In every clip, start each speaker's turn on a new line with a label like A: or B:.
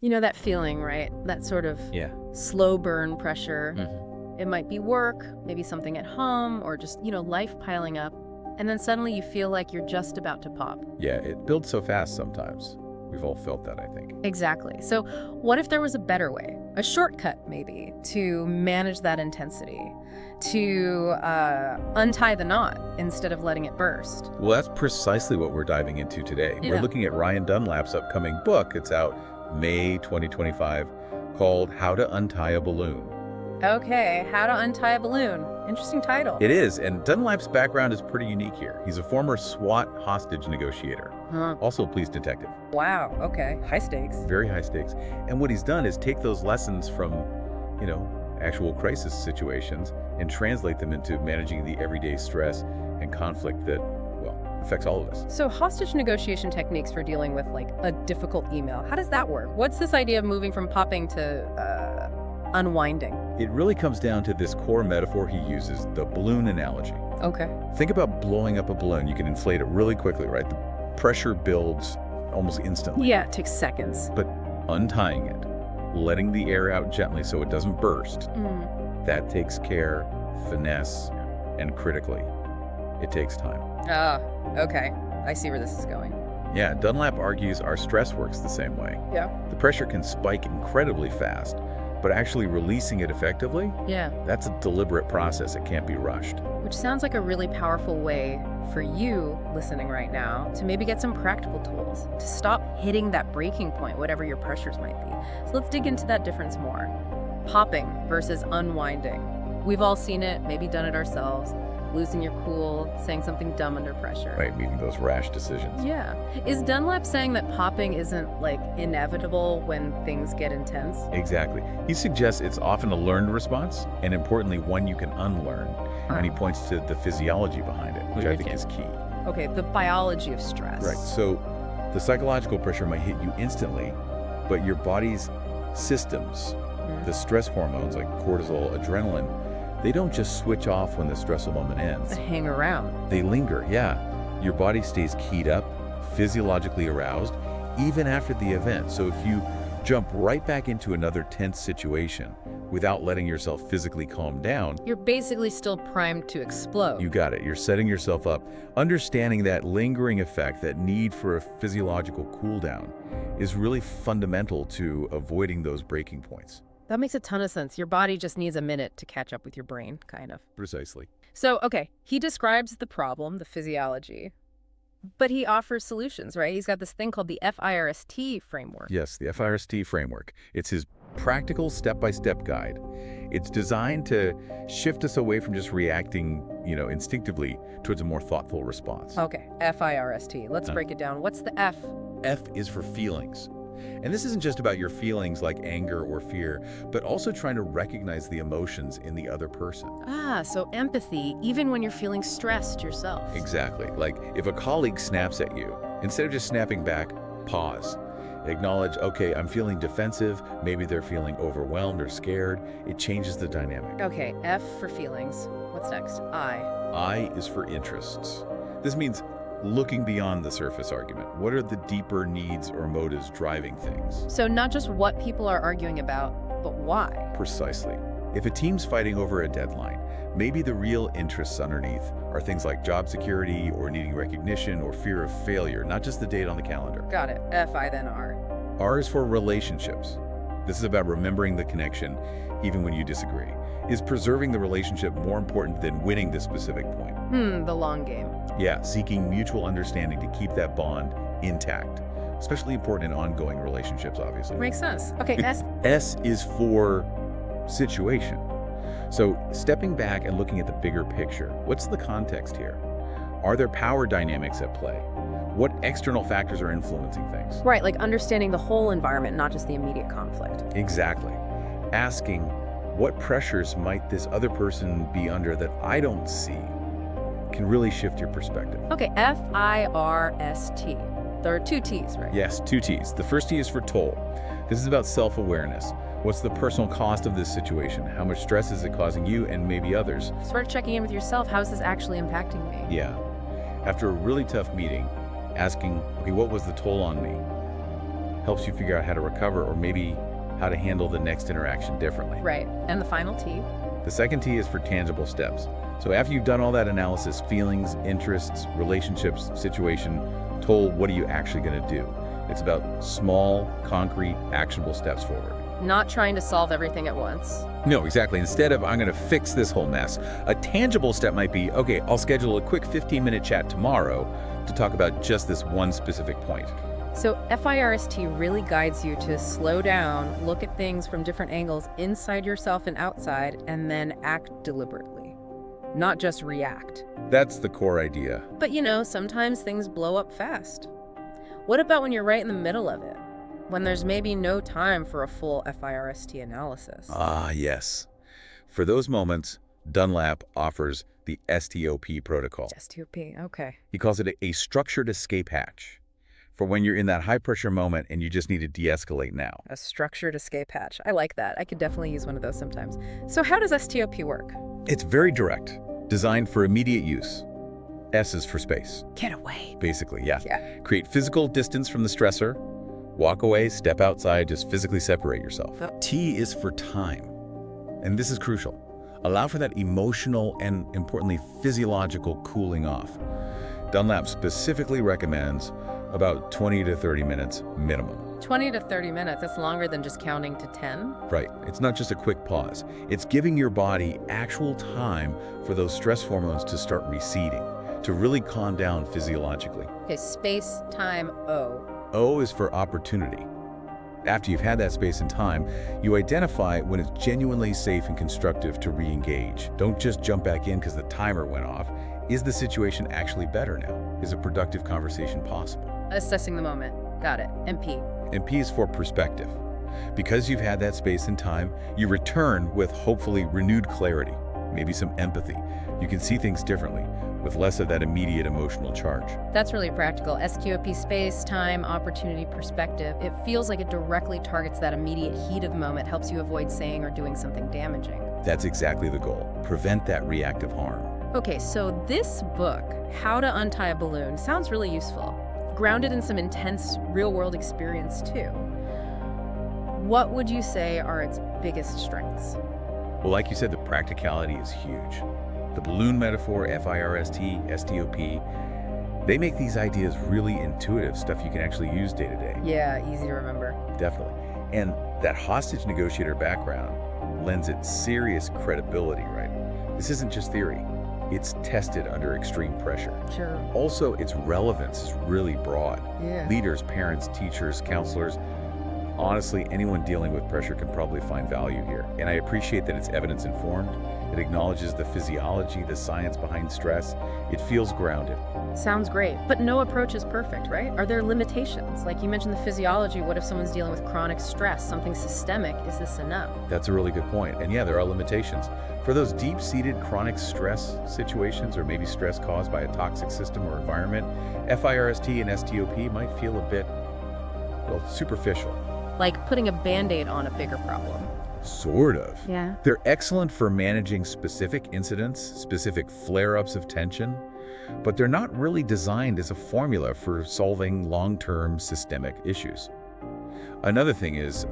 A: You know that feeling, right? That sort of
B: Yeah.
A: slow burn pressure.
B: Mhm.
A: It might be work, maybe something at home, or just, life piling up. And then suddenly you feel like you're just about to pop.
B: Yeah, it builds so fast sometimes. We've all felt that, I think.
A: Exactly. So what if there was a better way, a shortcut maybe, to manage that intensity, to untie the knot instead of letting it burst?
B: Well, that's precisely what we're diving into today. We're
A: Yeah.
B: looking at Ryan Dunlap's upcoming book. It's out May 2025, called How to Untie a Balloon.
A: Okay, how to untie a balloon. Interesting title.
B: It is, and Dunlap's background is pretty unique here. He's a former SWAT hostage negotiator,
A: Huh.
B: also a police detective.
A: Wow, okay. High stakes.
B: Very high stakes. And what he's done is take those lessons from, actual crisis situations and translate them into managing the everyday stress and conflict that, affects all of us.
A: So hostage negotiation techniques for dealing with like a difficult email, how does that work? What's this idea of moving from popping to unwinding?
B: It really comes down to this core metaphor he uses, the balloon analogy.
A: Okay.
B: Think about blowing up a balloon. You can inflate it really quickly, right? The pressure builds almost instantly.
A: Yeah, it takes seconds.
B: But untying it, letting the air out gently so it doesn't burst, that takes care, finesse, and critically, it takes time.
A: Ah, okay. I see where this is going.
B: Yeah, Dunlap argues our stress works the same way.
A: Yeah.
B: The pressure can spike incredibly fast, but actually releasing it effectively,
A: Yeah.
B: that's a deliberate process. It can't be rushed.
A: Which sounds like a really powerful way for you listening right now to maybe get some practical tools to stop hitting that breaking point, whatever your pressures might be. So let's dig into that difference more. Popping versus unwinding. We've all seen it, maybe done it ourselves. Losing your cool, saying something dumb under pressure.
B: Right, making those rash decisions.
A: Yeah. Is Dunlap saying that popping isn't, like, inevitable when things get intense?
B: Exactly. He suggests it's often a learned response, and importantly, one you can unlearn. And he points to the physiology behind it, which I think is key.
A: Okay, the biology of stress.
B: Right, so the psychological pressure might hit you instantly, but your body's systems, the stress hormones like cortisol, adrenaline, they don't just switch off when the stressful moment ends.
A: They hang around.
B: They linger, yeah. Your body stays keyed up, physiologically aroused, even after the event. So if you jump right back into another tense situation without letting yourself physically calm down,
A: You're basically still primed to explode.
B: you got it. You're setting yourself up. Understanding that lingering effect, that need for a physiological cool down, is really fundamental to avoiding those breaking points.
A: That makes a ton of sense. Your body just needs a minute to catch up with your brain, kind of.
B: Precisely.
A: So, okay, he describes the problem, the physiology, but he offers solutions, right? He's got this thing called the F.I.R.S.T framework.
B: Yes, the F.I.R.S.T framework. It's his practical step-by-step guide. It's designed to shift us away from just reacting, instinctively towards a more thoughtful response.
A: Okay, F.I.R.S.T. Let's break it down. What's the F?
B: F is for feelings. And this isn't just about your feelings like anger or fear, but also trying to recognize the emotions in the other person.
A: Ah, so empathy, even when you're feeling stressed yourself.
B: Exactly. Like if a colleague snaps at you, instead of just snapping back, pause. Acknowledge, okay, I'm feeling defensive. Maybe they're feeling overwhelmed or scared. It changes the dynamic.
A: Okay, F for feelings. What's next? I.
B: I is for interests. This means looking beyond the surface argument. What are the deeper needs or motives driving things?
A: So not just what people are arguing about, but why.
B: Precisely. If a team's fighting over a deadline, maybe the real interests underneath are things like job security or needing recognition or fear of failure, not just the date on the calendar.
A: Got it. F-I then R.
B: R is for relationships. This is about remembering the connection, even when you disagree. Is preserving the relationship more important than winning this specific point?
A: The long game.
B: Yeah, seeking mutual understanding to keep that bond intact. Especially important in ongoing relationships, obviously.
A: Makes sense. Okay, S.
B: S is for situation. So stepping back and looking at the bigger picture, what's the context here? Are there power dynamics at play? What external factors are influencing things?
A: Right, like understanding the whole environment, not just the immediate conflict.
B: Exactly. Asking, what pressures might this other person be under that I don't see, can really shift your perspective.
A: Okay, F-I-R-S-T. There are two T's, right?
B: Yes, two T's. The first T is for toll. This is about self-awareness. What's the personal cost of this situation? How much stress is it causing you and maybe others?
A: Start checking in with yourself. How is this actually impacting me?
B: Yeah. After a really tough meeting, asking, okay, what was the toll on me? helps you figure out how to recover or maybe how to handle the next interaction differently.
A: Right. And the final T?
B: The second T is for tangible steps. So after you've done all that analysis, feelings, interests, relationships, situation, told, what are you actually going to do? It's about small, concrete, actionable steps forward.
A: Not trying to solve everything at once.
B: No, exactly. Instead of, I'm going to fix this whole mess, a tangible step might be, okay, I'll schedule a quick 15-minute chat tomorrow to talk about just this one specific point.
A: So F.I.R.S.T really guides you to slow down, look at things from different angles inside yourself and outside, and then act deliberately, not just react.
B: That's the core idea.
A: But sometimes things blow up fast. What about when you're right in the middle of it? When there's maybe no time for a full F.I.R.S.T analysis?
B: Ah, yes. For those moments, Dunlap offers the S.T.O.P protocol.
A: S.T.O.P, okay.
B: He calls it a structured escape hatch for when you're in that high-pressure moment and you just need to de-escalate now.
A: A structured escape hatch. I like that. I could definitely use one of those sometimes. So how does S.T.O.P work?
B: It's very direct, designed for immediate use. S is for space.
A: Get away.
B: Basically, yeah.
A: Yeah.
B: Create physical distance from the stressor. Walk away, step outside, just physically separate yourself. T is for time. And this is crucial. Allow for that emotional and, importantly, physiological cooling off. Dunlap specifically recommends about 20 to 30 minutes minimum.
A: 20 to 30 minutes, that's longer than just counting to 10?
B: Right. It's not just a quick pause. It's giving your body actual time for those stress hormones to start receding, to really calm down physiologically.
A: Okay, space, time, O.
B: O is for opportunity. After you've had that space and time, you identify when it's genuinely safe and constructive to re-engage. Don't just jump back in because the timer went off. Is the situation actually better now? Is a productive conversation possible?
A: Assessing the moment. Got it. And P?
B: And P is for perspective. Because you've had that space and time, you return with hopefully renewed clarity, maybe some empathy. You can see things differently, with less of that immediate emotional charge.
A: That's really practical. S.T.O.P, space, time, opportunity, perspective. It feels like it directly targets that immediate heat of the moment, helps you avoid saying or doing something damaging.
B: That's exactly the goal. Prevent that reactive harm.
A: Okay, so this book, How to Untie a Balloon, sounds really useful. Grounded in some intense real-world experience, too. What would you say are its biggest strengths?
B: Well, like you said, the practicality is huge. The balloon metaphor, F.I.R.S.T, S.T.O.P, they make these ideas really intuitive, stuff you can actually use day to day.
A: Yeah, easy to remember.
B: Definitely. And that hostage negotiator background lends it serious credibility, right? This isn't just theory. It's tested under extreme pressure.
A: Sure.
B: Also, its relevance is really broad.
A: Yeah.
B: Leaders, parents, teachers, counselors, honestly, anyone dealing with pressure can probably find value here. And I appreciate that it's evidence-informed. It acknowledges the physiology, the science behind stress. It feels grounded.
A: Sounds great, but no approach is perfect, right? Are there limitations? Like you mentioned the physiology, what if someone's dealing with chronic stress, something systemic? Is this enough?
B: That's a really good point. And yeah, there are limitations. For those deep-seated chronic stress situations, or maybe stress caused by a toxic system or environment, F.I.R.S.T and S.T.O.P might feel a bit, well, superficial.
A: Like putting a Band-Aid on a bigger problem.
B: Sort of.
A: Yeah.
B: They're excellent for managing specific incidents, specific flare-ups of tension, but they're not really designed as a formula for solving long-term systemic issues. Another thing is,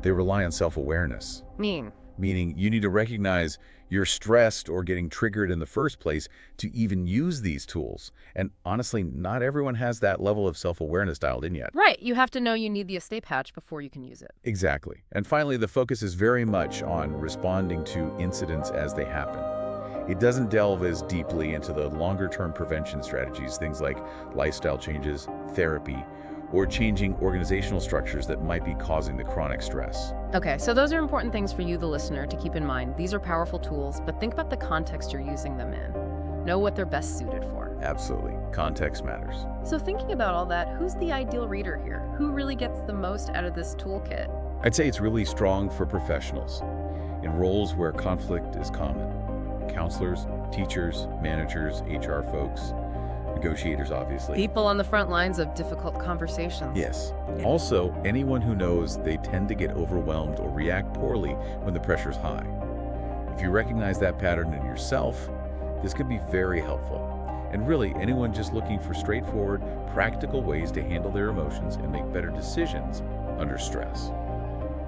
B: they rely on self-awareness. Meaning you need to recognize you're stressed or getting triggered in the first place to even use these tools. And honestly, not everyone has that level of self-awareness dialed in yet.
A: Right. You have to know you need the escape hatch before you can use it.
B: Exactly. And finally, the focus is very much on responding to incidents as they happen. It doesn't delve as deeply into the longer-term prevention strategies, things like lifestyle changes, therapy, or changing organizational structures that might be causing the chronic stress.
A: Okay, so those are important things for you, the listener, to keep in mind. These are powerful tools, but think about the context you're using them in. Know what they're best suited for.
B: Absolutely. Context matters.
A: So thinking about all that, who's the ideal reader here? Who really gets the most out of this toolkit?
B: I'd say it's really strong for professionals in roles where conflict is common. Counselors, teachers, managers, HR folks, negotiators, obviously.
A: People on the front lines of difficult conversations.
B: Yes. Also, anyone who knows they tend to get overwhelmed or react poorly when the pressure's high. If you recognize that pattern in yourself, this could be very helpful. and really anyone just looking for straightforward, practical ways to handle their emotions and make better decisions under stress.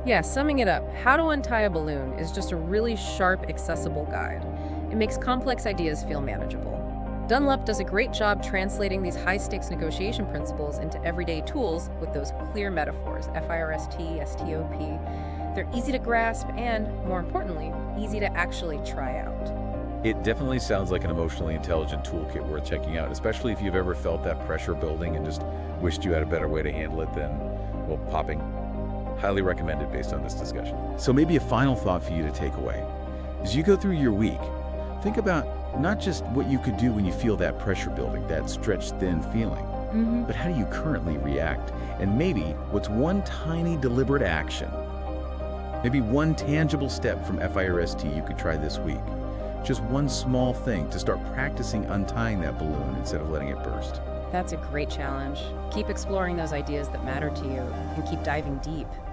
A: Yeah, summing it up, How to Untie a Balloon is just a really sharp, accessible guide. It makes complex ideas feel manageable. Dunlap does a great job translating these high-stakes negotiation principles into everyday tools with those clear metaphors, F.I.R.S.T, S.T.O.P. They're easy to grasp and, more importantly, easy to actually try out.
B: It definitely sounds like an emotionally intelligent toolkit worth checking out, especially if you've ever felt that pressure building and just wished you had a better way to handle it than, well, popping. Highly recommended based on this discussion. So maybe a final thought for you to take away. As you go through your week, think about not just what you could do when you feel that pressure building, that stretched thin feeling, but how do you currently react? And maybe what's one tiny deliberate action, maybe one tangible step from F.I.R.S.T you could try this week. Just one small thing to start practicing untying that balloon instead of letting it burst.
A: That's a great challenge. Keep exploring those ideas that matter to you and keep diving deep.